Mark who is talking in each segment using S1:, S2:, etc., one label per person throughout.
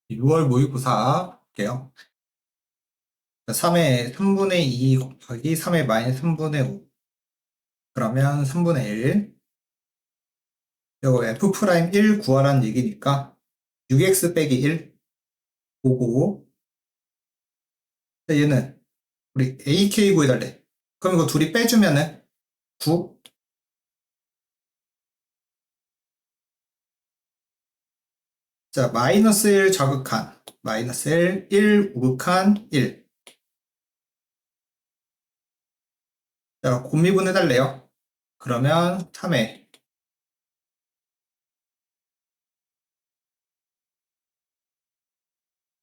S1: 6월 모의고사 볼게요. 3의 3분의 2 곱하기 3의 마이너스 3분의 5. 그러면 3분의 1. 이거 F'1 구하라는 얘기니까 6x 빼기 1 보고, 얘는 우리 AK 구해달래. 그럼 이거 둘이 빼주면은 9. 자, 마이너스 1 좌극한 마이너스 1 우극한 1. 자, 곱미분 해달래요. 그러면 3회.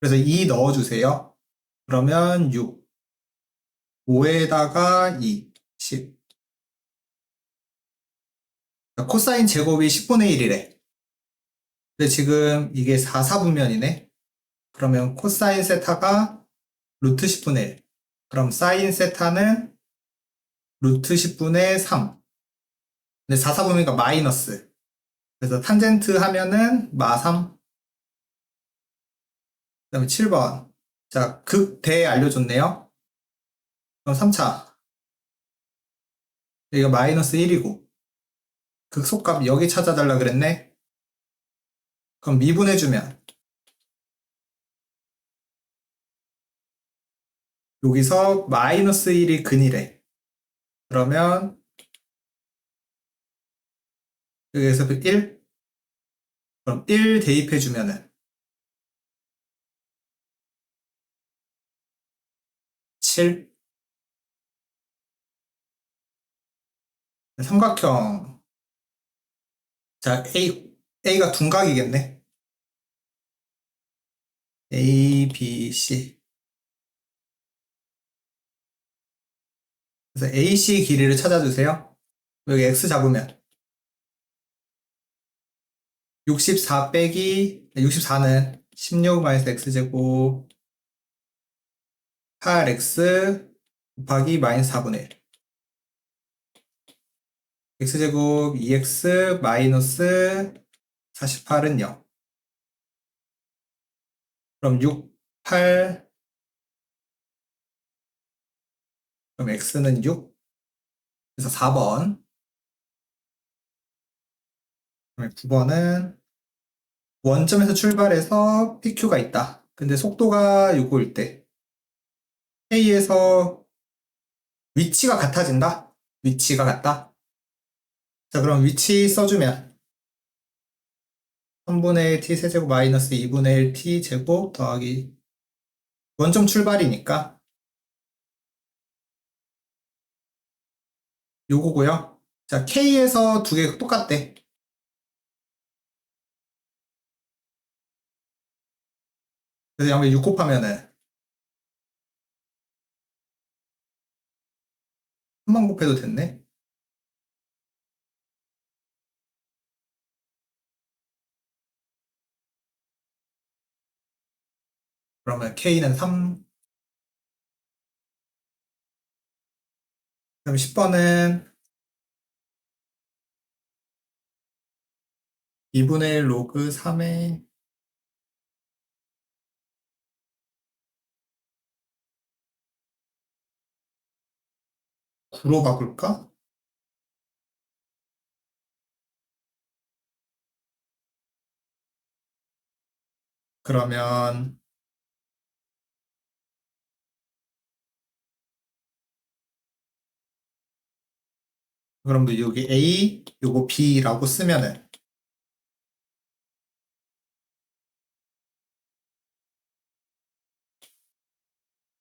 S1: 그래서 2 넣어주세요. 그러면 6. 5에다가 2. 10. 코사인 제곱이 10분의 1이래. 근데 지금 이게 4, 4분면이네. 그러면 코사인 세타가 루트 10분의 1. 그럼 사인 세타는 루트 10분의 3. 근데 4, 4분면이니까 마이너스. 그래서 탄젠트 하면은 마3. 그 다음에 7번. 자, 극대 알려줬네요. 그럼 3차. 이거 마이너스 1이고. 극소값 여기 찾아달라 그랬네. 그럼 미분해주면 여기서 마이너스 1이 근이래. 그러면 여기에서 1? 그럼 1 대입해주면은 7. 삼각형. 자, A가 둔각이겠네. A, B, C. 그래서 AC 길이를 찾아주세요. 여기 X 잡으면 64 빼기 64는 16 마이너스 X제곱 8X 곱하기 마이너스 4분의 1. X제곱 2X 마이너스 48은 0. 그럼 6, 8. 그럼 X는 6. 그래서 4번. 그럼 9번은 원점에서 출발해서 PQ가 있다. 근데 속도가 요거일 때 A에서 위치가 같아진다? 위치가 같다? 자, 그럼 위치 써주면 3분의 1 t 세제곱 마이너스 2분의 1 t 제곱 더하기 원점 출발이니까 요거고요. 자, K에서 두 개 똑같대. 그래서 양배 6 곱하면은 3만 곱해도 됐네. 그러면 K는 3. 그럼 10번은 2분의 1 로그 3에 9로 바꿀까? 그러면 그럼 여기 A, 요거 B라고 쓰면은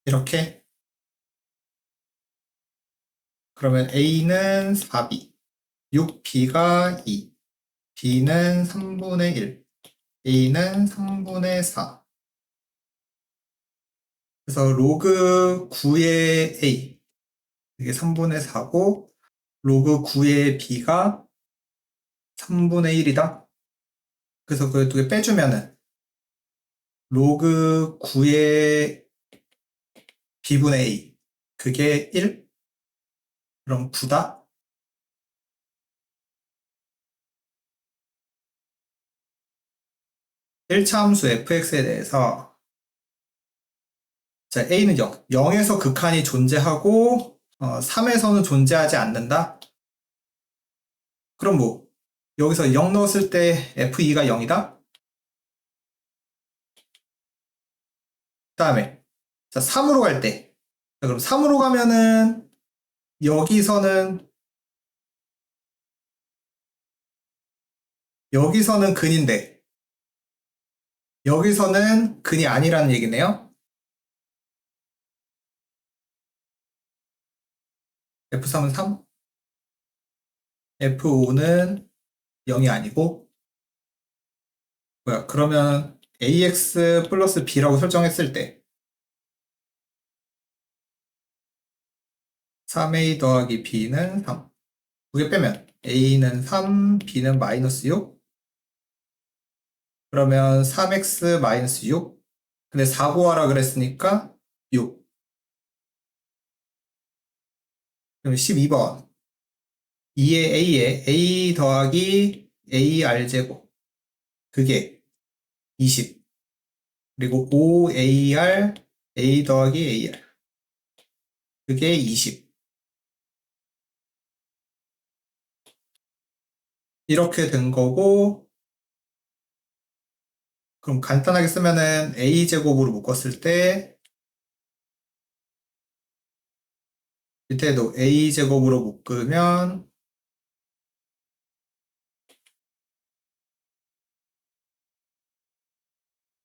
S1: 이렇게. 그러면 A는 4B, 6B가 2, B는 3분의 1, A는 3분의 4. 그래서 로그 9의 A, 이게 3분의 4고, 로그 9의 B가 3분의 1이다. 그래서 그 두 개 빼주면은, 로그 9의 B분의 A, 그게 1? 그럼 9다? 1차 함수 fx에 대해서 자, a는 0. 0에서 극한이 존재하고 3에서는 존재하지 않는다. 그럼 뭐 여기서 0 넣었을 때 f2가 0이다. 다음에 자, 3으로 갈 때. 자, 그럼 3으로 가면은 여기서는 근인데 여기서는 근이 아니라는 얘기네요. F3은 3, F5는 0이 아니고 뭐야? 그러면 AX 플러스 B라고 설정했을 때 3A 더하기 B는 3. 두 개 빼면 A는 3, B는 마이너스 6. 그러면 3X 마이너스 6. 근데 4 구하라 그랬으니까 6. 그럼 12번. 2의 A에 A 더하기 AR 제곱. 그게 20. 그리고 5AR A 더하기 AR. 그게 20. 이렇게 된 거고, 그럼 간단하게 쓰면은 A제곱으로 묶었을 때, 밑에도 A제곱으로 묶으면,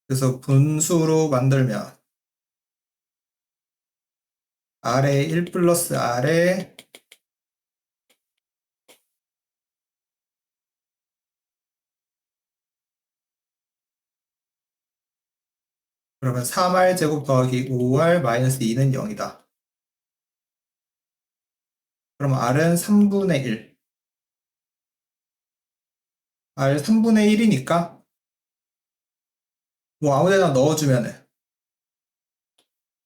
S1: 그래서 분수로 만들면, R에 1 플러스 R에 그러면 3R제곱 더하기 5R 마이너스 2는 0이다. 그러면 R은 3분의 1. R 3분의 1이니까, 뭐 아무데나 넣어주면은,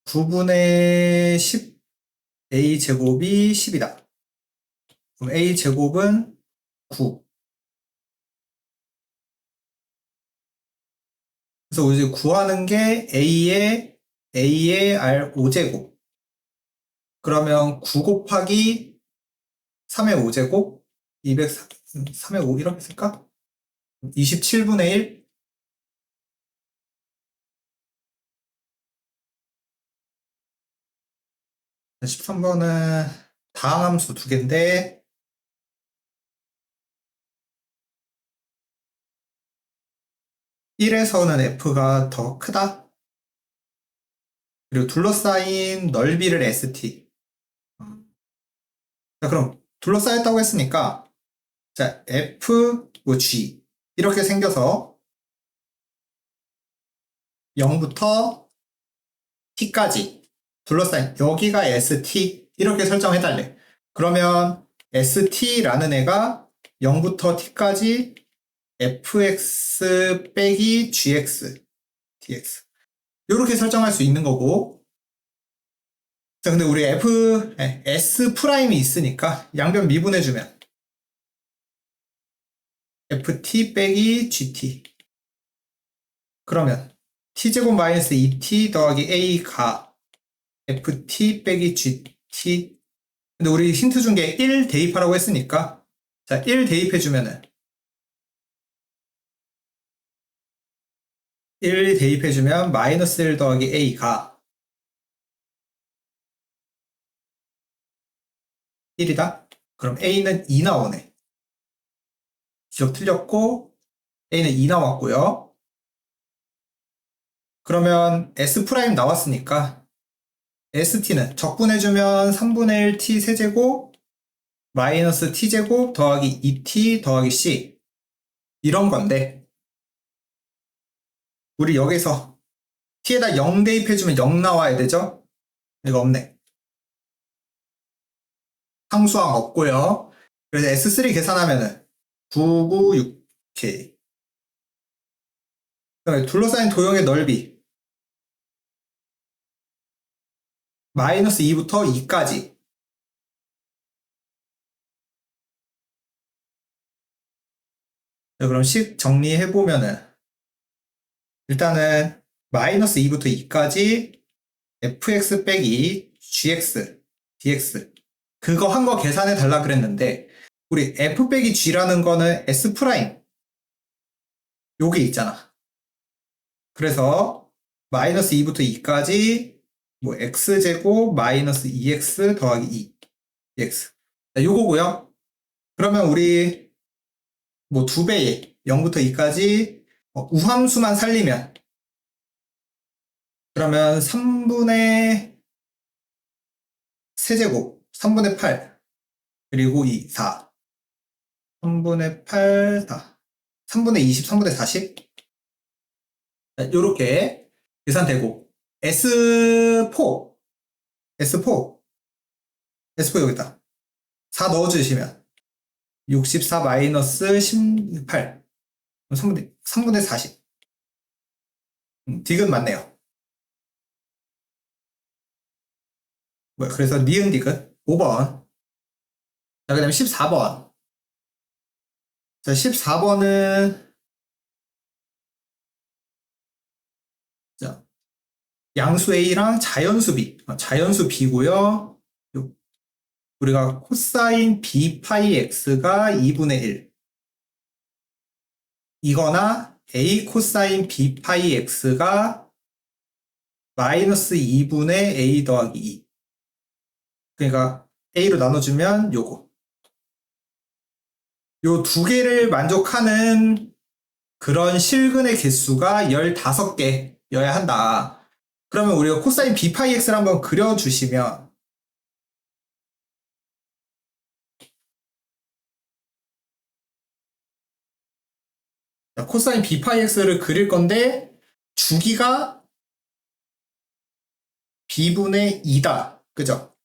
S1: 9분의 10 A제곱이 10이다. 그럼 A제곱은 9. 그래서 우리 구하는 게 A의 R 5제곱. 그러면 9 곱하기 3의 5제곱? 3의 5 이렇게 쓸까? 27분의 1? 13번은 다항함수 두 개인데 1에서는 F가 더 크다. 그리고 둘러싸인 넓이를 ST. 자, 그럼 둘러싸였다고 했으니까 자, F, G 이렇게 생겨서 0부터 T까지 둘러싸인 여기가 ST 이렇게 설정해달래. 그러면 ST라는 애가 0부터 T까지 fx 빼기 gx dx 이렇게 설정할 수 있는 거고 자 근데 우리 s 프라임이 있으니까 양변 미분해주면 ft 빼기 gt 그러면 t제곱 마이너스 2t 더하기 a가 ft 빼기 gt 근데 우리 힌트 준 게 1 대입하라고 했으니까 자 1 대입해주면은 1 대입해주면 마이너스 1 더하기 a가 1이다? 그럼 a는 2 나오네. 지적 틀렸고 a는 2 나왔고요. 그러면 s 프라임 나왔으니까 st는 적분해주면 3분의 1 t 세제곱 마이너스 t제곱 더하기 2t 더하기 c 이런 건데 우리 여기서 t에다 0 대입해주면 0 나와야 되죠? 이거 없네. 상수항 없고요. 그래서 S3 계산하면은 996K. 그다음에 둘러싸인 도형의 넓이 마이너스 2부터 2까지. 그럼 식 정리해보면은 일단은 마이너스 2부터 2까지 fx 빼기 gx, dx 그거 한 거 계산해 달라 그랬는데 우리 f 빼기 g라는 거는 s 프라임 요게 있잖아. 그래서 마이너스 2부터 2까지 뭐 x제곱 마이너스 2x 더하기 2 dx 요거고요. 그러면 우리 뭐 2배에 0부터 2까지 우함수만 살리면 그러면 3분의 세제곱 3분의 8 그리고 2, 4 3분의 8, 4 3분의 20, 3분의 40 요렇게 계산되고 S4 여기 있다 4 넣어주시면 64 마이너스 18 3분의 40 딕은 맞네요. 그래서 니은 딕은 5번. 자, 그 다음에 14번. 자, 14번은 자, 양수 A랑 자연수 B. 자연수 B고요. 우리가 코사인 B 파이 X가 2분의 1. 이거나 A 코사인 B 파이 X가 마이너스 2분의 A 더하기 2. 그러니까 A로 나눠주면 요거. 요 두 개를 만족하는 그런 실근의 개수가 15개여야 한다. 그러면 우리가 코사인 B 파이 X를 한번 그려주시면 코사인 B 파이 X를 그릴 건데 주기가 B분의 2다. 그죠?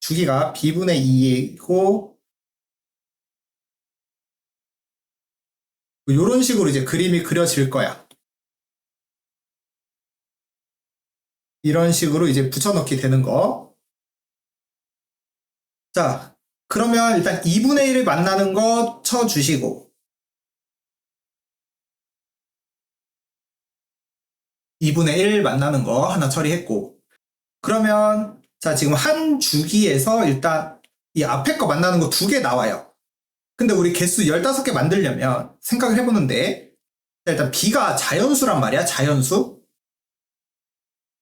S1: 주기가 B분의 2이고 이런 식으로 이제 그림이 그려질 거야. 이런 식으로 이제 붙여넣기 되는 거. 자, 그러면 일단 2분의 1을 만나는 거 쳐주시고 2분의 1 만나는 거 하나 처리했고 그러면 자 지금 한 주기에서 일단 이 앞에 거 만나는 거 2개 나와요. 근데 우리 개수 15개 만들려면 생각을 해보는데 일단 B가 자연수란 말이야. 자연수.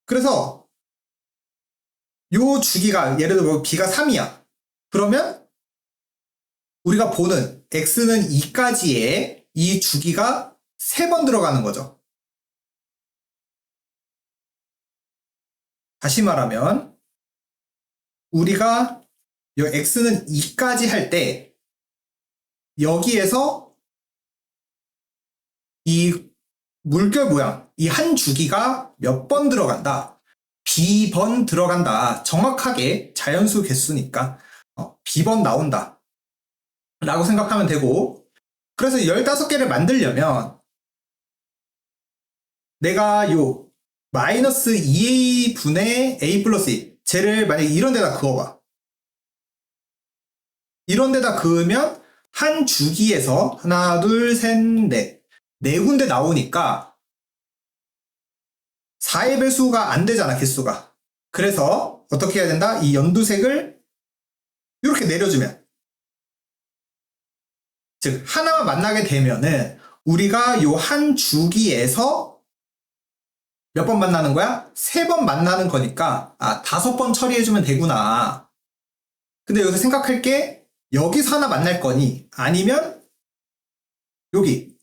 S1: 그래서 요 주기가 예를 들어 B가 3이야. 그러면 우리가 보는 X는 2까지의 이 주기가 3번 들어가는 거죠. 다시 말하면 우리가 이 X는 2까지 할 때 여기에서 이 물결 모양, 이 한 주기가 몇 번 들어간다? B번 들어간다. 정확하게 자연수 개수니까 B번 나온다. 라고 생각하면 되고 그래서 15개를 만들려면 내가 요 마이너스 2A분의 A 플러스 2 쟤를 만약에 이런 데다 그어봐. 이런 데다 그으면 한 주기에서 하나, 둘, 셋, 넷. 네 군데 나오니까 4의 배수가 안 되잖아, 개수가. 그래서 어떻게 해야 된다? 이 연두색을 이렇게 내려주면. 즉, 하나만 만나게 되면은 우리가 요 한 주기에서 몇 번 만나는 거야? 3번 만나는 거니까 5번 처리해주면 되구나. 근데 여기서 생각할 게 여기서 하나 만날 거니 아니면 여기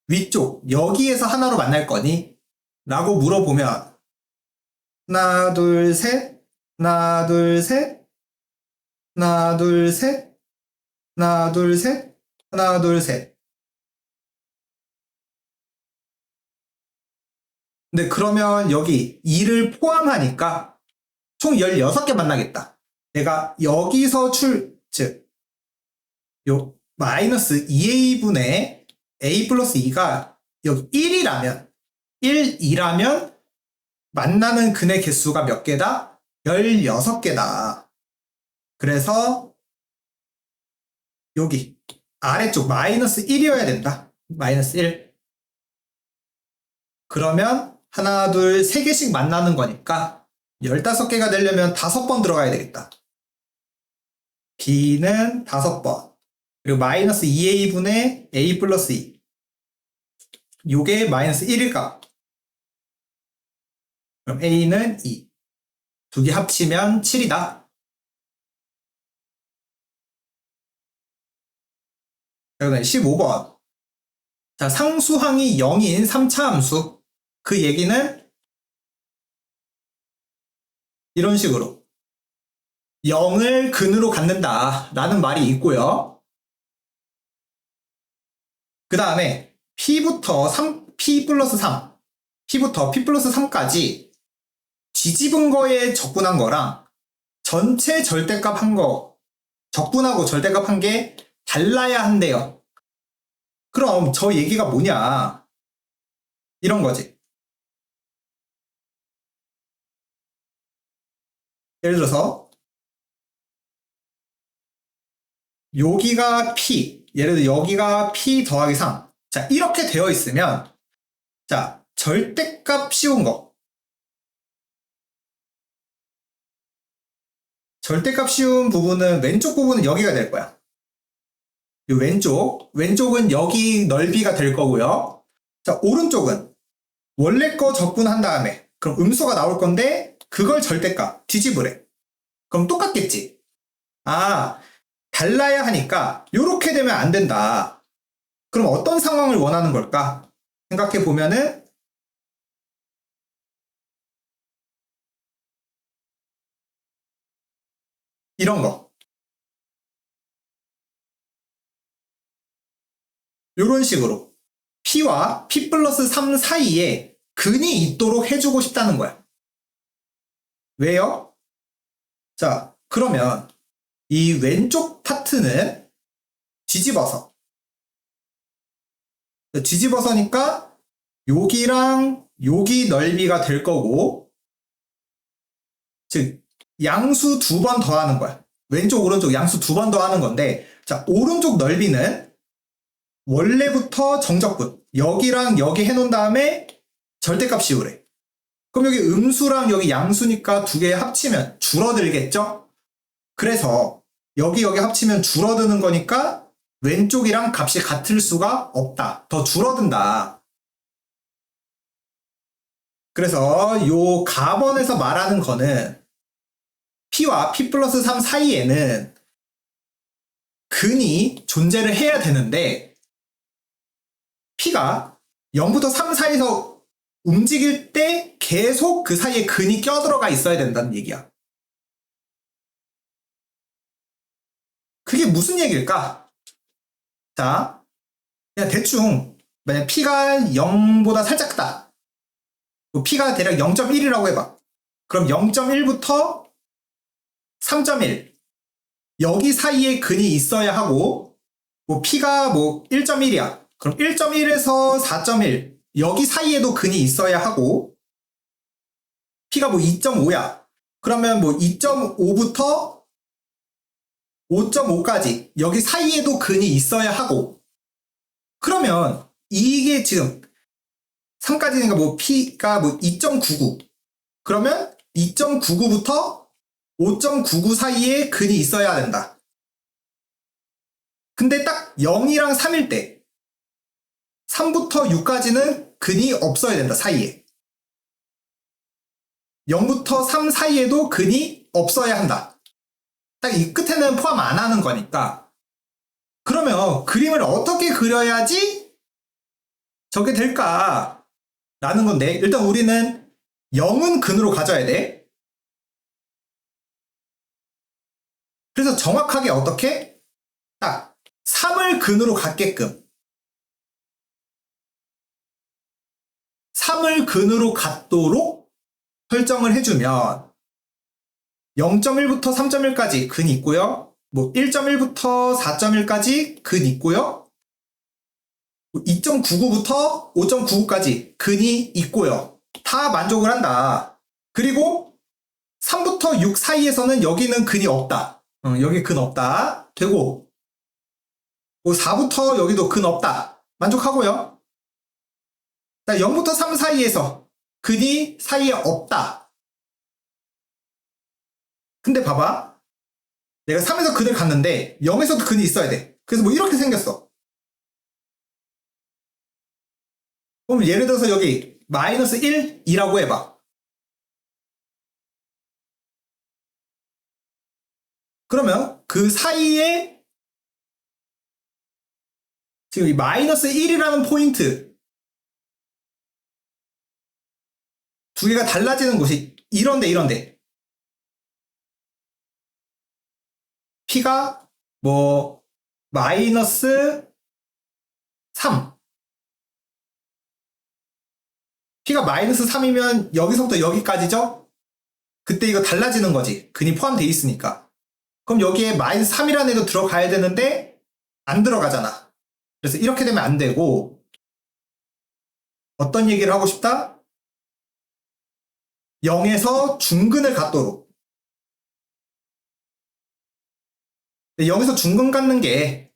S1: 위쪽 여기에서 하나로 만날 거니? 라고 물어보면 하나 둘 셋 하나 둘 셋 하나 둘 셋 하나 둘 셋 하나 둘 셋 근데 그러면 여기 2를 포함하니까 총 16개 만나겠다. 내가 여기서 즉 요 마이너스 2a분의 a 플러스 2가 여기 1이라면 만나는 근의 개수가 몇 개다? 16개다. 그래서 여기 아래쪽 마이너스 1이어야 된다. 마이너스 1. 그러면 하나, 둘, 세 개씩 만나는 거니까 15개가 되려면 5번 들어가야 되겠다. b는 5번. 그리고 마이너스 2a분의 a 플러스 2. 요게 마이너스 1일까? 그럼 a는 2. 두 개 합치면 7이다. 그다음에 15번. 자, 상수항이 0인 3차 함수. 그 얘기는 이런 식으로 0을 근으로 갖는다 라는 말이 있고요. 그 다음에 p부터 p 플러스 3, p부터 p 플러스 3까지 뒤집은 거에 적분한 거랑 전체 절대값 한 거, 적분하고 절대값 한 게 달라야 한대요. 그럼 저 얘기가 뭐냐? 이런 거지. 예를 들어서 여기가 p, 예를 들어 여기가 p 더하기 3. 자, 이렇게 되어 있으면 자, 절대값 씌운 거. 절대값 씌운 부분은 왼쪽 부분은 여기가 될 거야. 이 왼쪽은 여기 넓이가 될 거고요. 자, 오른쪽은 원래 거 적분한 다음에 그럼 음수가 나올 건데 그걸 절대값 뒤집으래. 그럼 똑같겠지. 아, 달라야 하니까 이렇게 되면 안 된다. 그럼 어떤 상황을 원하는 걸까? 생각해 보면은 이런 거. 이런 식으로 p와 p 플러스 3 사이에 근이 있도록 해주고 싶다는 거야. 왜요? 자, 그러면 이 왼쪽 파트는 뒤집어서니까 여기랑 여기 넓이가 될 거고, 즉 양수 2번 더하는 거야. 왼쪽 오른쪽 양수 2번 더하는 건데, 자, 오른쪽 넓이는 원래부터 정적분 여기랑 여기 해놓은 다음에 절대값 씌우래. 그럼 여기 음수랑 여기 양수니까 두 개 합치면 줄어들겠죠? 그래서 여기 합치면 줄어드는 거니까 왼쪽이랑 값이 같을 수가 없다. 더 줄어든다. 그래서 요 가번에서 말하는 거는 p와 p 플러스 3 사이에는 근이 존재를 해야 되는데 p가 0부터 3 사이에서 움직일 때 계속 그 사이에 근이 껴들어가 있어야 된다는 얘기야. 그게 무슨 얘기일까? 자, 그냥 대충 만약 p가 0보다 살짝 크다. p가 대략 0.1이라고 해봐. 그럼 0.1부터 3.1 여기 사이에 근이 있어야 하고, 뭐 p가 뭐 1.1이야. 그럼 1.1에서 4.1 여기 사이에도 근이 있어야 하고, p가 뭐 2.5야. 그러면 뭐 2.5부터 5.5까지 여기 사이에도 근이 있어야 하고, 그러면 이게 지금 3까지니까 뭐 p가 뭐 2.99 그러면 2.99부터 5.99 사이에 근이 있어야 된다. 근데 딱 0이랑 3일 때 3부터 6까지는 근이 없어야 된다. 사이에 0부터 3 사이에도 근이 없어야 한다. 딱 이 끝에는 포함 안 하는 거니까. 그러면 그림을 어떻게 그려야지 저게 될까 라는 건데, 일단 우리는 0은 근으로 가져야 돼. 그래서 정확하게 어떻게? 딱 3을 근으로 갖게끔 3을 근으로 갖도록 설정을 해주면 0.1부터 3.1까지 근 있고요. 뭐 1.1부터 4.1까지 근 있고요. 2.99부터 5.99까지 근이 있고요. 다 만족을 한다. 그리고 3부터 6 사이에서는 여기는 근이 없다. 여기 근 없다. 되고, 뭐 4부터 여기도 근 없다. 만족하고요. 자, 0부터 3 사이에서 근이 사이에 없다. 근데 봐봐. 내가 3에서 근을 갔는데 0에서도 근이 있어야 돼. 그래서 뭐 이렇게 생겼어. 그럼 예를 들어서 여기 마이너스 1, 2라고 해봐. 그러면 그 사이에 지금 이 마이너스 1이라는 포인트 두 개가 달라지는 곳이 이런데 P가 뭐 마이너스 3 P가 마이너스 3이면 여기서부터 여기까지죠? 그때 이거 달라지는 거지. 근이 포함되어 있으니까. 그럼 여기에 마이너스 3이라는 애도 들어가야 되는데 안 들어가잖아. 그래서 이렇게 되면 안 되고 어떤 얘기를 하고 싶다? 0에서 중근을 갖도록. 0에서 중근 갖는 게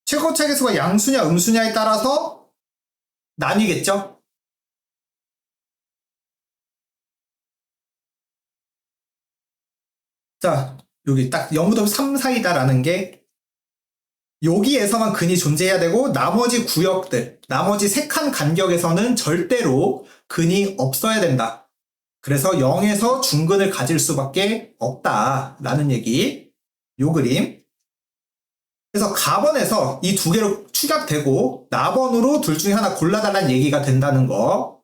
S1: 최고 차계수가 양수냐 음수냐에 따라서 나뉘겠죠? 자, 여기 딱 0부터 3 사이다라는 게 여기에서만 근이 존재해야 되고 나머지 구역들, 나머지 3칸 간격에서는 절대로 근이 없어야 된다. 그래서 0에서 중근을 가질 수밖에 없다라는 얘기. 요 그림. 그래서 가번에서 이 두 개로 축약되고 나번으로 둘 중에 하나 골라달라는 얘기가 된다는 거.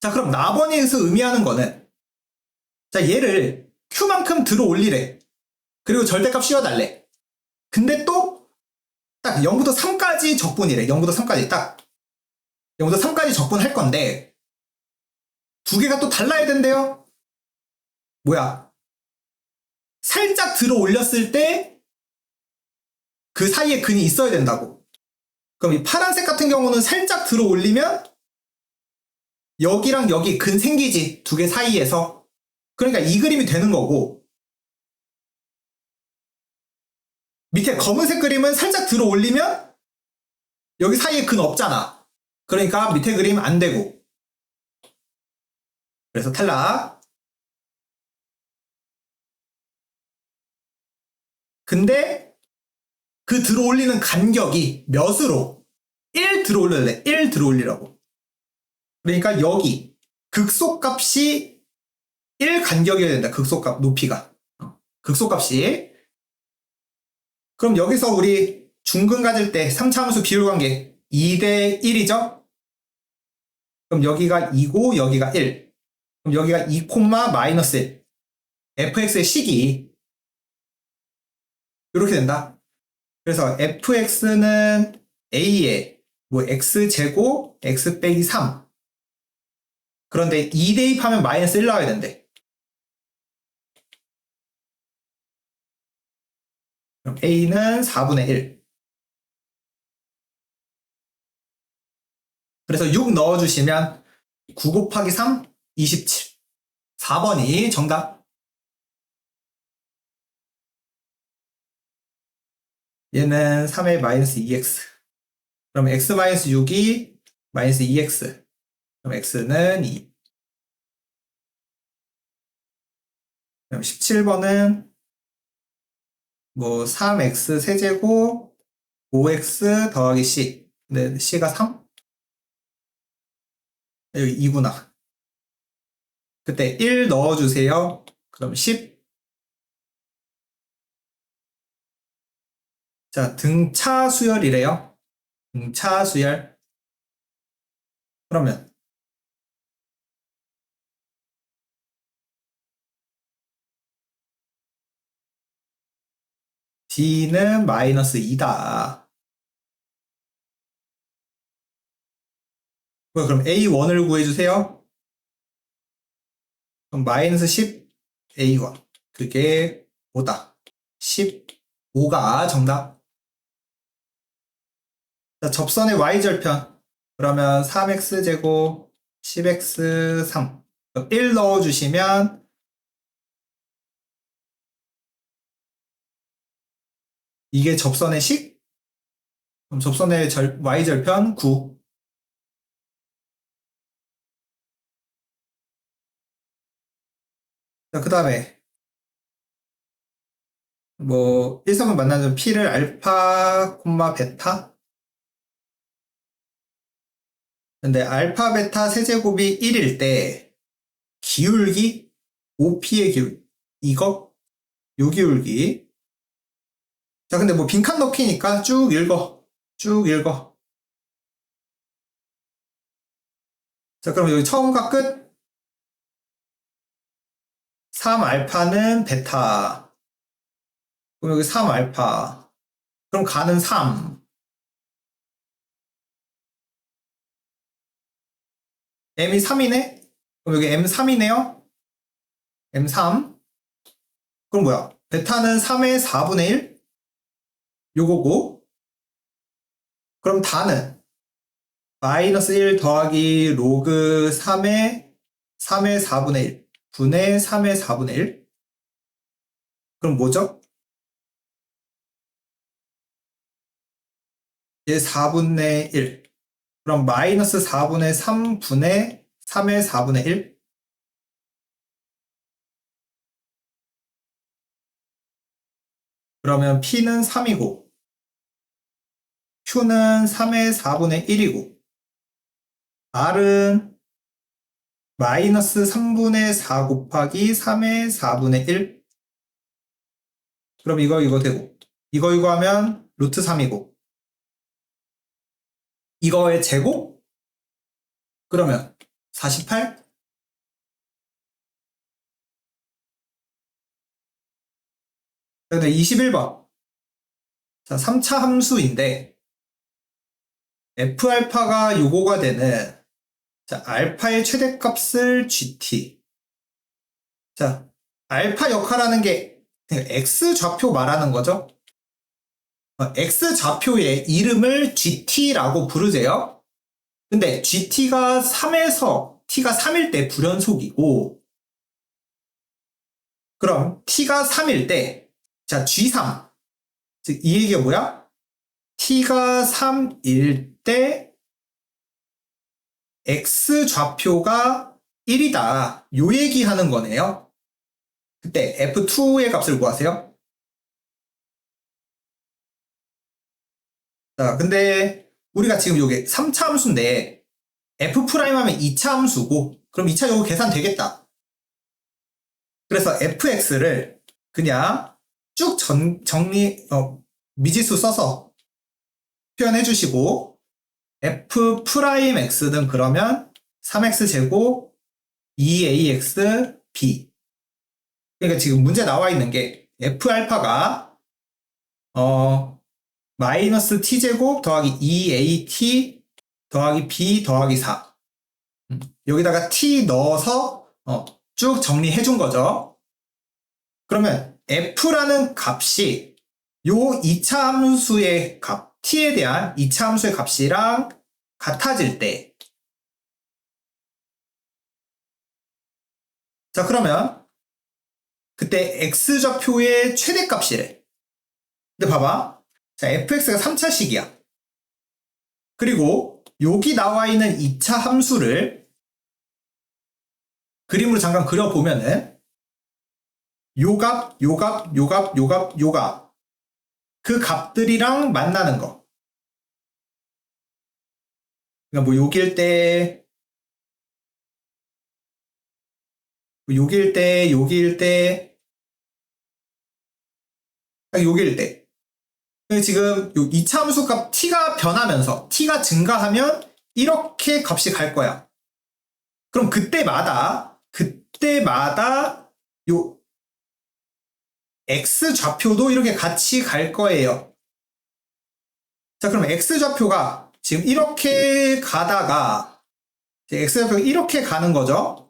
S1: 자, 그럼 나번에서 의미하는 거는 자, 얘를 Q만큼 들어 올리래. 그리고 절대값 씌워달래. 근데 또 딱 0부터 3까지 적분이래. 0부터 3까지 딱 0부터 3까지 적분할 건데 두 개가 또 달라야 된대요. 뭐야? 살짝 들어 올렸을 때 그 사이에 근이 있어야 된다고. 그럼 이 파란색 같은 경우는 살짝 들어 올리면 여기랑 여기 근 생기지. 두 개 사이에서. 그러니까 이 그림이 되는 거고 밑에 검은색 그림은 살짝 들어 올리면 여기 사이에 근 없잖아. 그러니까 밑에 그림 안 되고. 그래서 탈락. 근데 그 들어 올리는 간격이 몇으로? 1 들어 올려야 돼. 1 들어 올리라고. 그러니까 여기 극소값이 1 간격이어야 된다. 극소값 높이가. 극소값이. 그럼 여기서 우리 중근 가질 때 3차 함수 비율 관계 2대 1이죠? 그럼 여기가 2고 여기가 1. 그럼 여기가 2, 마이너스 1. fx의 식이 이렇게 된다. 그래서 fx는 a에 뭐 x제곱 x 빼기 3. 그런데 2 대입하면 마이너스 1 나와야 된대. 그럼 a는 4분의 1. 그래서 6 넣어주시면 9 곱하기 3, 27. 4번이 정답. 얘는 3의 마이너스 2x. 그럼 x 마이너스 6이 마이너스 2x. 그럼 x는 2. 그럼 17번은 뭐 3x 세제곱 5x 더하기 c. 근데 c가 3? 여기 2구나. 그때 1 넣어주세요. 그럼 10. 자, 등차 수열이래요. 등차 수열. 그러면 d는 마이너스 2다. 그럼 a1을 구해주세요. 그럼 마이너스 10 a1. 그게 5다. 15가 정답. 자, 접선의 y절편. 그러면 3x제곱 10x3. 1 넣어주시면 이게 접선의 식? 그럼 접선의 y절편 9. 자, 그 다음에 뭐 일성을 만나는 p를 알파, 베타. 근데 알파, 베타 세제곱이 1일 때 기울기, OP의 기울기, 이거? 요 기울기. 자, 근데 뭐 빈칸 넣기니까 쭉 읽어. 쭉 읽어. 자, 그럼 여기 처음과 끝. 3알파는 베타. 그럼 여기 3알파. 그럼 가는 3. m이 3이네? 그럼 여기 m 3이네요? m 3. 그럼 뭐야? 베타는 3의 4분의 1? 요거고. 그럼 다는 마이너스 1 더하기 로그 3의 4분의 1 분의 3의 4분의 1. 그럼 뭐죠? 얘 4분의 1. 그럼 마이너스 4분의 3 분의 3의 4분의 1. 그러면 P는 3이고 Q는 3의 4분의 1이고 R은 마이너스 3분의 4 곱하기 3의 4분의 1. 그럼 이거 되고 이거 하면 루트 3이고 이거의 제곱? 그러면 48? 근데 21번. 자, 3차 함수인데 F알파가 요거가 되는 자, 알파의 최대값을 GT. 자, 알파 역할하는 게 X좌표 말하는 거죠. X좌표의 이름을 GT라고 부르세요. 근데 GT가 3에서 T가 3일 때 불연속이고 그럼 T가 3일 때 자, G3. 즉, 이 얘기가 뭐야? T가 3일 때 X좌표가 1이다. 요 얘기 하는 거네요. 그때 F2의 값을 구하세요. 자, 근데 우리가 지금 요게 3차 함수인데 F' 하면 2차 함수고 그럼 2차 요거 계산 되겠다. 그래서 fx를 그냥 쭉 정리 미지수 써서 표현해 주시고 f'x는 그러면 3x제곱 2ax b. 그러니까 지금 문제 나와 있는 게 f알파가 마이너스 t제곱 더하기 2at 더하기 b 더하기 4. 여기다가 t 넣어서 쭉 정리해 준 거죠. 그러면 f라는 값이 요 2차 함수의 값, t에 대한 2차 함수의 값이랑 같아질 때 자, 그러면 그때 x좌표의 최대값이래. 근데 봐봐. 자, fx가 3차식이야. 그리고 여기 나와 있는 2차 함수를 그림으로 잠깐 그려보면은 요 값, 요 값, 요 값, 요 값, 요 값. 그 값들이랑 만나는 거. 그러니까 뭐 여기일 때, 여기일 때, 여기일 때, 딱 여기일 때. 지금 요 2차 함수 값 t가 변하면서 t가 증가하면 이렇게 값이 갈 거야. 그럼 그때마다 요 x좌표도 이렇게 같이 갈 거예요. 자, 그럼 x좌표가 지금 이렇게 가다가 x좌표가 이렇게 가는 거죠.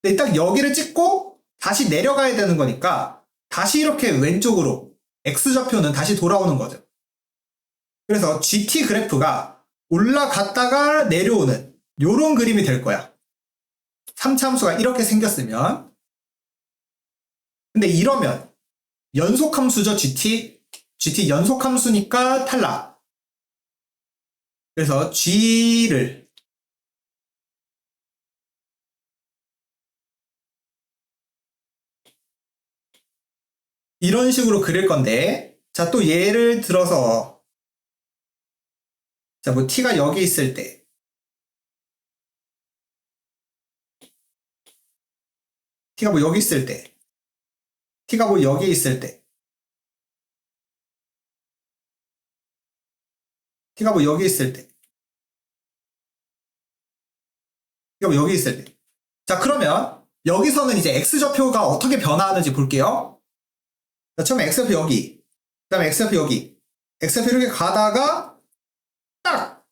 S1: 근데 딱 여기를 찍고 다시 내려가야 되는 거니까 다시 이렇게 왼쪽으로 x좌표는 다시 돌아오는 거죠. 그래서 GT 그래프가 올라갔다가 내려오는 요런 그림이 될 거야. 3차 함수가 이렇게 생겼으면. 근데 이러면 연속 함수죠, GT? GT 연속함수니까 탈락. 그래서 G를 이런 식으로 그릴 건데, 자, 또 예를 들어서, 자, 뭐 T가 여기 있을 때, T가 뭐 여기 있을 때, T가 뭐 여기 있을 때, T가 뭐 여기 있을 때, T가 뭐 여기 있을 때. 자, 그러면 여기서는 이제 X좌표가 어떻게 변화하는지 볼게요. 자, 처음에 X좌표 여기, 그 다음에 X좌표 여기, X좌표 이렇게 가다가 딱!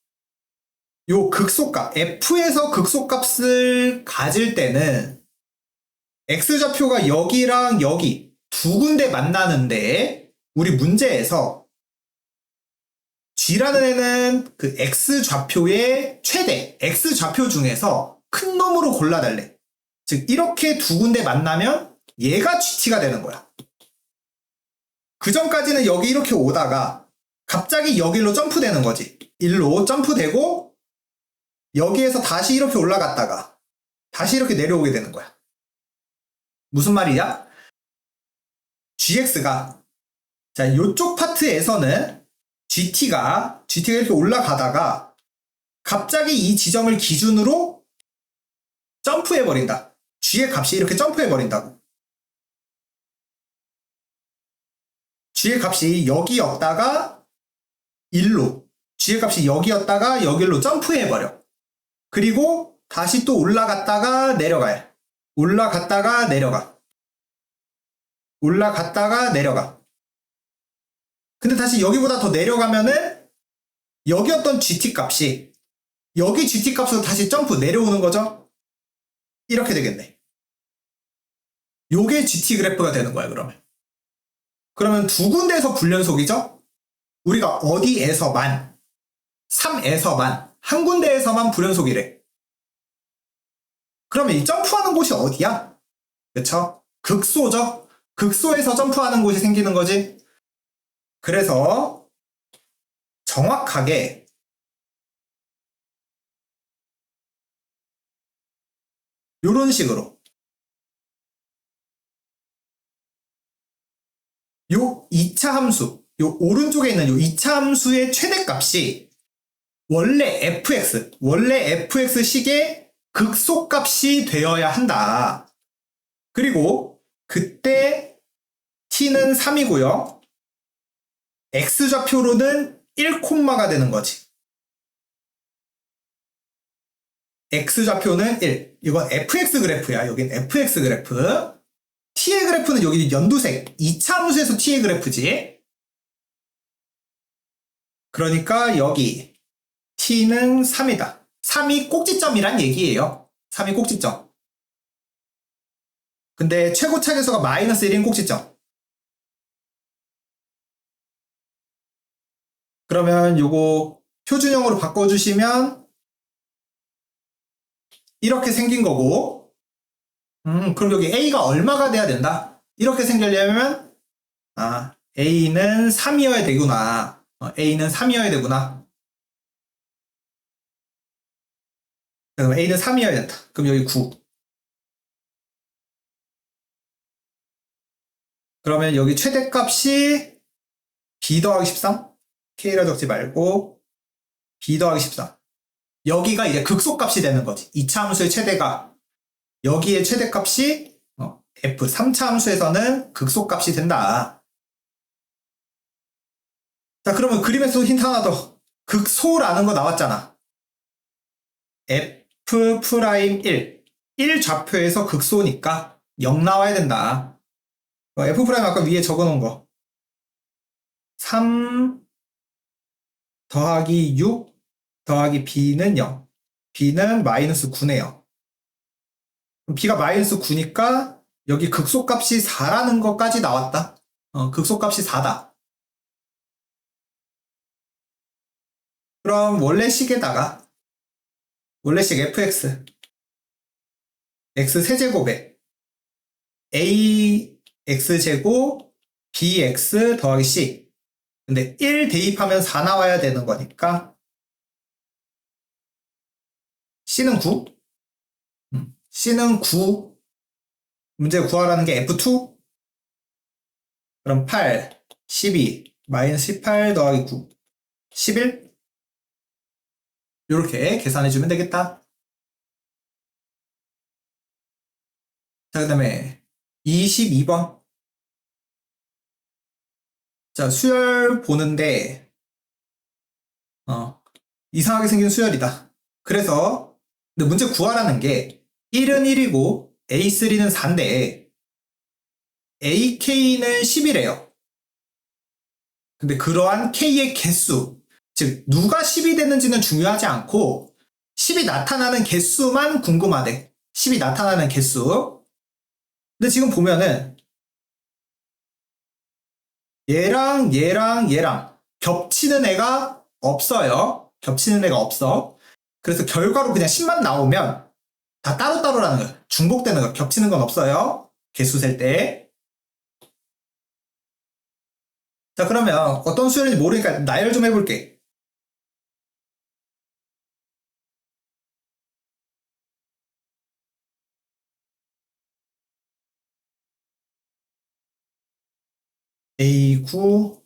S1: 요 극소값, F에서 극소값을 가질 때는 X좌표가 여기랑 여기 두 군데 만나는데 우리 문제에서 G라는 애는 그 X좌표의 최대, X좌표 중에서 큰 놈으로 골라달래. 즉 이렇게 두 군데 만나면 얘가 GT가 되는 거야. 그 전까지는 여기 이렇게 오다가 갑자기 여기로 점프되는 거지. 일로 점프되고 여기에서 다시 이렇게 올라갔다가 다시 이렇게 내려오게 되는 거야. 무슨 말이냐? GX가 자 요쪽 파트에서는 GT가 이렇게 올라가다가 갑자기 이 지점을 기준으로 점프해버린다. G의 값이 이렇게 점프해버린다고. G의 값이 여기였다가 1로, G의 값이 여기였다가 여기로 점프해버려. 그리고 다시 또 올라갔다가 내려가요. 올라갔다가 내려가. 올라갔다가 내려가. 근데 다시 여기보다 더 내려가면은 여기였던 GT 값이 여기 GT 값으로 다시 점프 내려오는 거죠? 이렇게 되겠네. 요게 GT 그래프가 되는 거야, 그러면. 그러면 두 군데에서 불연속이죠? 우리가 어디에서만, 3에서만, 한 군데에서만 불연속이래. 그러면 이 점프하는 곳이 어디야? 그쵸? 극소죠? 극소에서 점프하는 곳이 생기는 거지? 그래서 정확하게 요런 식으로 요 2차 함수, 요 오른쪽에 있는 요 2차 함수의 최대값이 원래 fx식의 극소값이 되어야 한다. 그리고 그때 t는 3이고요. x좌표로는 1콤마가 되는 거지. x좌표는 1. 이건 fx 그래프야. 여긴 fx 그래프. t의 그래프는 여기 연두색 2차 함수에서 t의 그래프지. 그러니까 여기 t는 3이다. 3이 꼭지점이란 얘기예요. 3이 꼭지점. 근데 최고차계수가 마이너스 1인 꼭지점. 그러면 요거 표준형으로 바꿔주시면 이렇게 생긴 거고, 그럼 여기 a가 얼마가 돼야 된다? 이렇게 생기려면 a는 3이어야 되구나. a는 3이어야 되구나. 그럼 a는 3이어야 된다. 그럼 여기 9. 그러면 여기 최대값이 b 더하기 13? k라 적지 말고 b 더하기 13. 여기가 이제 극소값이 되는 거지. 2차 함수의 최대가 여기의 최대값이 f 3차 함수에서는 극소값이 된다. 자, 그러면 그림에서 힌트 하나 더. 극소라는 거 나왔잖아. f'1 1 좌표에서 극소니까 0 나와야 된다. f' 아까 위에 적어놓은 거 3 더하기 6 더하기 b는 0. b는 마이너스 9네요. b가 마이너스 9니까 여기 극소값이 4라는 것까지 나왔다. 극소값이 4다. 그럼 원래식에다가 원래식 fx x 세제곱에 a x제곱 bx 더하기 c 근데 1 대입하면 4 나와야 되는 거니까 C는 9? C는 9. 문제 구하라는 게 F2? 그럼 8, 12, 마이너스 18 더하기 9, 11? 이렇게 계산해주면 되겠다. 자, 그 다음에 22번. 자, 수열 보는데 이상하게 생긴 수열이다. 그래서 근데 문제 구하라는 게 1은 1이고 A3는 4인데 AK는 10이래요. 근데 그러한 K의 개수, 즉 누가 10이 됐는지는 중요하지 않고 10이 나타나는 개수만 궁금하대. 10이 나타나는 개수. 근데 지금 보면은 얘랑 겹치는 애가 없어요. 겹치는 애가 없어. 그래서 결과로 그냥 10만 나오면 다 따로따로라는 거예요. 중복되는 거, 겹치는 건 없어요. 개수 셀 때. 자, 그러면 어떤 수열인지 모르니까 나열 좀 해볼게. A9,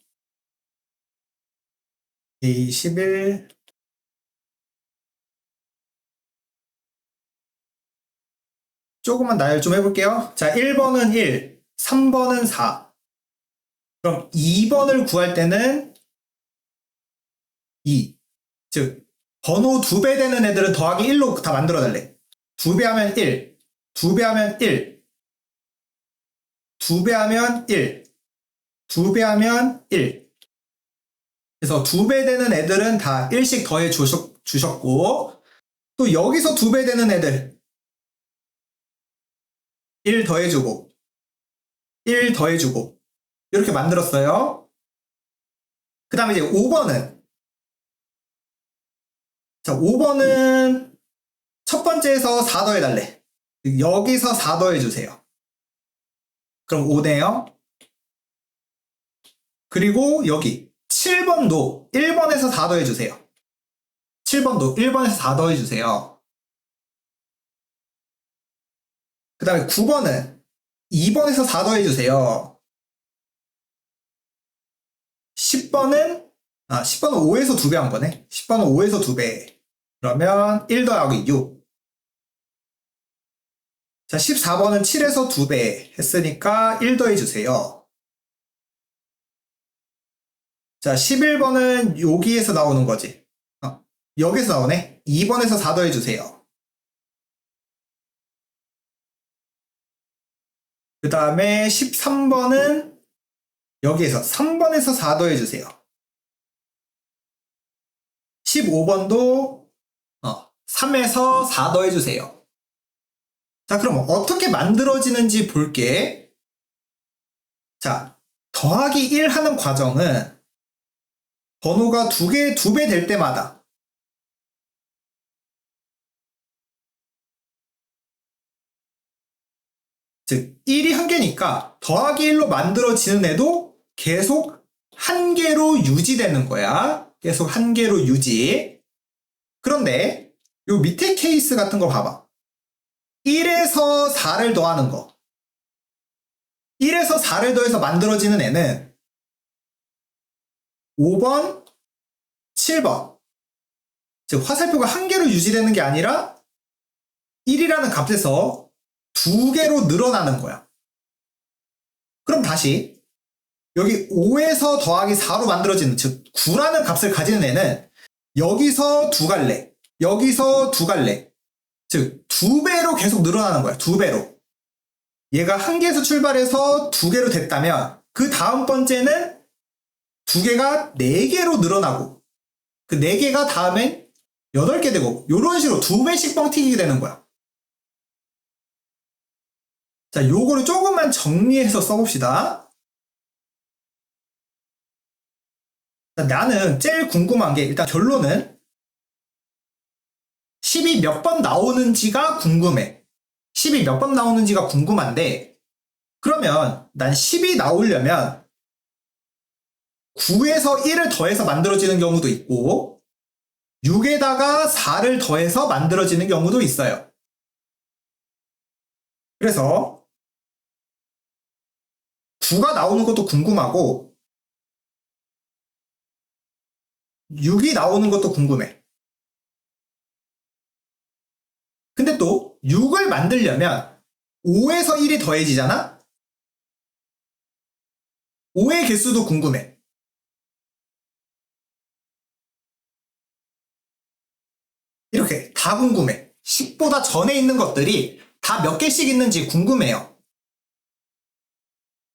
S1: A11, 조금만 나열 좀 해볼게요. 자, 1번은 1, 3번은 4. 그럼 2번을 구할 때는 2. 즉, 번호 2배 되는 애들은 더하기 1로 다 만들어달래. 2배 하면 1, 2배 하면 1, 2배 하면 1, 2배 하면 1. 그래서 2배 되는 애들은 다 1씩 더해 주셨고, 또 여기서 2배 되는 애들 1 더해주고 1 더해주고 이렇게 만들었어요. 그 다음에 이제 5번은 자, 5번은 첫 번째에서 4 더해달래. 여기서 4 더해주세요. 그럼 5네요. 그리고 여기 7번도 1번에서 4 더해주세요. 7번도 1번에서 4 더해주세요. 그 다음에 9번은 2번에서 4 더해주세요. 10번은 5에서 2배 한 거네. 10번은 5에서 2배. 그러면 1 더하기 6. 자, 14번은 7에서 2배 했으니까 1 더해주세요. 자, 11번은 여기에서 나오는 거지. 여기서 나오네. 2번에서 4 더해주세요. 그 다음에 13번은 여기에서 3번에서 4 더해주세요. 15번도 3에서 4 더해주세요. 자, 그럼 어떻게 만들어지는지 볼게. 자, 더하기 1 하는 과정은 번호가 2배 될 때마다 즉 1이 1개니까 더하기 1로 만들어지는 애도 계속 1개로 유지되는 거야. 계속 1개로 유지. 그런데 요 밑에 케이스 같은 거 봐봐. 1에서 4를 더하는 거. 1에서 4를 더해서 만들어지는 애는 5번, 7번. 즉 화살표가 1개로 유지되는 게 아니라 1이라는 값에서 2개로 늘어나는 거야. 그럼 다시 여기 5에서 더하기 4로 만들어지는 즉 9라는 값을 가지는 애는 여기서 2갈래, 여기서 2갈래. 즉 2배로 계속 늘어나는 거야. 2배로. 얘가 1개에서 출발해서 2개로 됐다면 그 다음 번째는 2개가 4개로 늘어나고 그 4개가 다음엔 8개 되고 이런 식으로 2배씩 뻥튀기게 되는 거야. 자, 요거를 조금만 정리해서 써봅시다. 자, 나는 제일 궁금한 게 일단 결론은 10이 몇 번 나오는지가 궁금해. 10이 몇 번 나오는지가 궁금한데 그러면 난 10이 나오려면 9에서 1을 더해서 만들어지는 경우도 있고 6에다가 4를 더해서 만들어지는 경우도 있어요. 그래서 9가 나오는 것도 궁금하고 6이 나오는 것도 궁금해. 근데 또 6을 만들려면 5에서 1이 더해지잖아? 5의 개수도 궁금해. 이렇게 다 궁금해. 10보다 전에 있는 것들이 다 몇 개씩 있는지 궁금해요.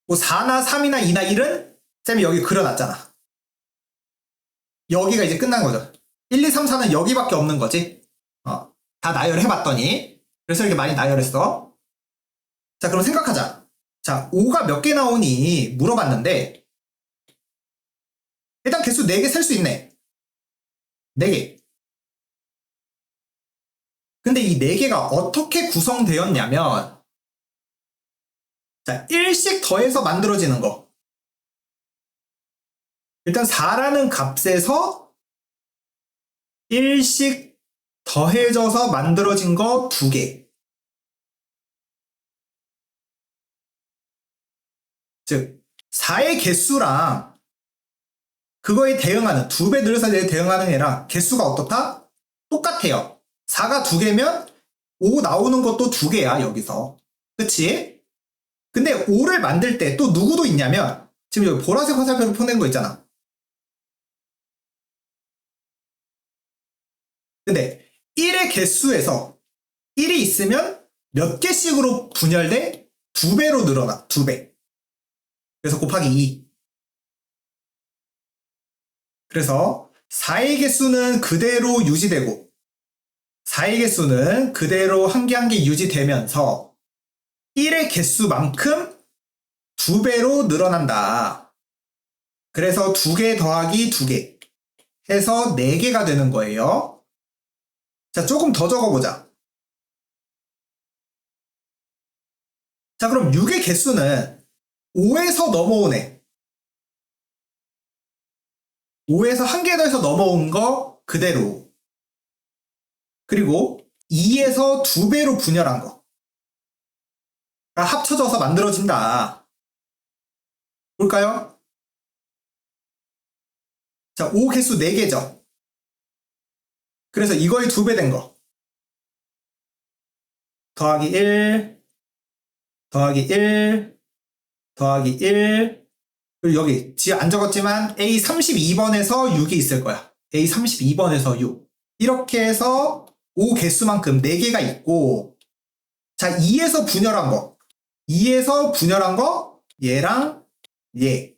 S1: 뭐 4나 3이나 2나 1은 쌤이 여기 그려놨잖아. 여기가 이제 끝난 거죠. 1, 2, 3, 4는 여기밖에 없는 거지. 다 나열해봤더니 그래서 이렇게 많이 나열했어. 자, 그럼 생각하자. 자, 5가 몇 개 나오니 물어봤는데 일단 개수 4개 셀 수 있네. 4개. 근데 이 4개가 어떻게 구성되었냐면 자, 1씩 더해서 만들어지는 거. 일단 4라는 값에서 1씩 더해져서 만들어진 거 2개. 즉 4의 개수랑 그거에 대응하는 2배 늘려서 대응하는 애랑 개수가 어떻다? 똑같아요. 4가 2개면 5 나오는 것도 2개야 여기서. 그치? 근데 5를 만들 때 또 누구도 있냐면 지금 여기 보라색 화살표로 표낸 거 있잖아. 근데 1의 개수에서 1이 있으면 몇 개씩으로 분열돼? 2배로 늘어나. 2배. 그래서 곱하기 2. 그래서 4의 개수는 그대로 유지되고 4의 개수는 그대로 한 개 한 개 유지되면서 1의 개수만큼 2배로 늘어난다. 그래서 2개 더하기 2개 해서 4개가 되는 거예요. 자, 조금 더 적어보자. 자, 그럼 6의 개수는 5에서 넘어오네. 5에서 한 개 더해서 넘어온 거 그대로. 그리고 2에서 2배로 분열한 거. 합쳐져서 만들어진다. 볼까요? 자, 5 개수 4개죠. 그래서 이거의 2배 된 거. 더하기 1, 더하기 1, 더하기 1. 그리고 여기 안 적었지만 A 32번에서 6이 있을 거야. A 32번에서 6. 이렇게 해서 5 개수만큼 4개가 있고 자, 2에서 분열한 거. 2에서 분열한 거 얘랑 얘.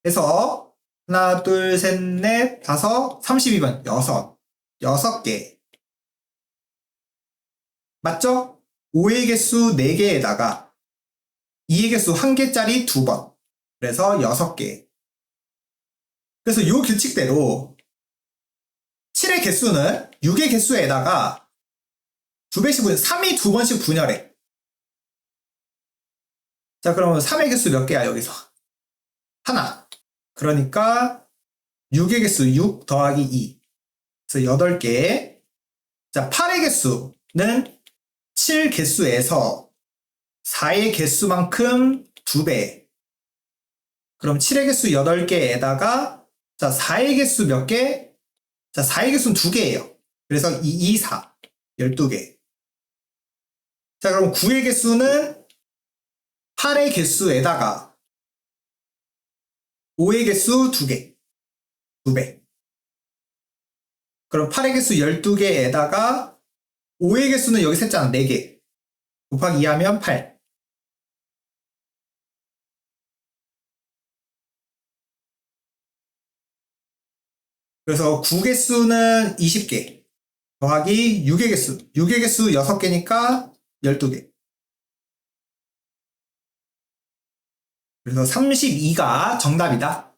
S1: 해서 하나, 둘, 셋, 넷, 다섯, 32번, 6개. 맞죠? 5의 개수 4개에다가 2의 개수 1개짜리 2번. 그래서 6개. 그래서 이 규칙대로 7의 개수는 6의 개수에다가 2배씩 3이 2번씩 분열해. 자, 그러면 3의 개수 몇 개야, 여기서? 하나. 그러니까 6의 개수 6 더하기 2. 그래서 8개. 자, 8의 개수는 7 개수에서 4의 개수만큼 2배. 그럼 7의 개수 8개에다가 자, 4의 개수 몇 개? 자, 4의 개수는 2개예요. 그래서 2, 2, 4. 12개. 자, 그럼 9의 개수는 8의 개수에다가 5의 개수 2개. 2배. 그럼 8의 개수 12개에다가 5의 개수는 여기 셌잖아. 4개. 곱하기 2 하면 8. 그래서 9개수는 20개. 더하기 6의 개수. 6의 개수 6개니까 12개. 그래서 32가 정답이다.